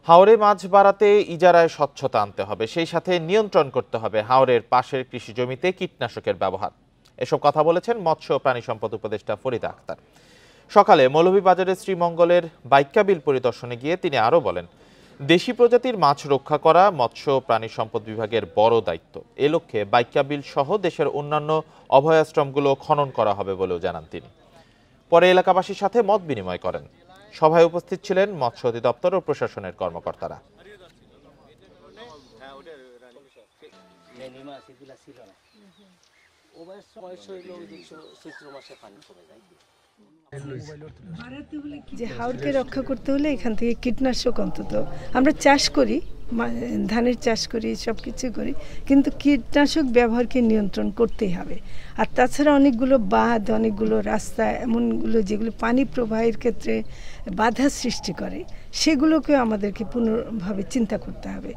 হাওরে মাছ বাড়াতে ইজারায় স্বচ্ছতা আনতে হবে, সেই সাথে নিয়ন্ত্রণ করতে হবে হাওরের পাশের কৃষি জমিতে কীটনাশকের ব্যবহার। এসব কথা বলেছেন মৎস্য ও প্রাণী সম্পদ উপদেষ্টা ফরিদা আক্তার। সকালে মৌলভীবাজারের শ্রীমঙ্গলের বাইক্কা বিল পরিদর্শনে গিয়ে তিনি আরও বলেন, দেশি প্রজাতির মাছ রক্ষা করা মৎস্য ও প্রাণী সম্পদ বিভাগের বড় দায়িত্ব। এ লক্ষ্যে বাইক্কা বিল সহ দেশের অন্যান্য অভয়াশ্রমগুলো খনন করা হবে বলেও জানান তিনি। পরে এলাকাবাসীর সাথে মত বিনিময় করেন। সভায় উপস্থিত ছিলেন মৎস্য অধিদপ্তর ও প্রশাসনের কর্মকর্তারা। যে হাওরকে রক্ষা করতে হলে এখান থেকে কীটনাশক অন্তত আমরা চাষ করি, ধানের চাষ করি, সব কিছু করি, কিন্তু কীটনাশক ব্যবহারকে নিয়ন্ত্রণ করতেই হবে। আর তাছাড়া অনেকগুলো বাঁধ, অনেকগুলো রাস্তা এমনগুলো যেগুলো পানি প্রবাহের ক্ষেত্রে বাধা সৃষ্টি করে, সেগুলোকে আমাদেরকে পুনর্ভাবে চিন্তা করতে হবে।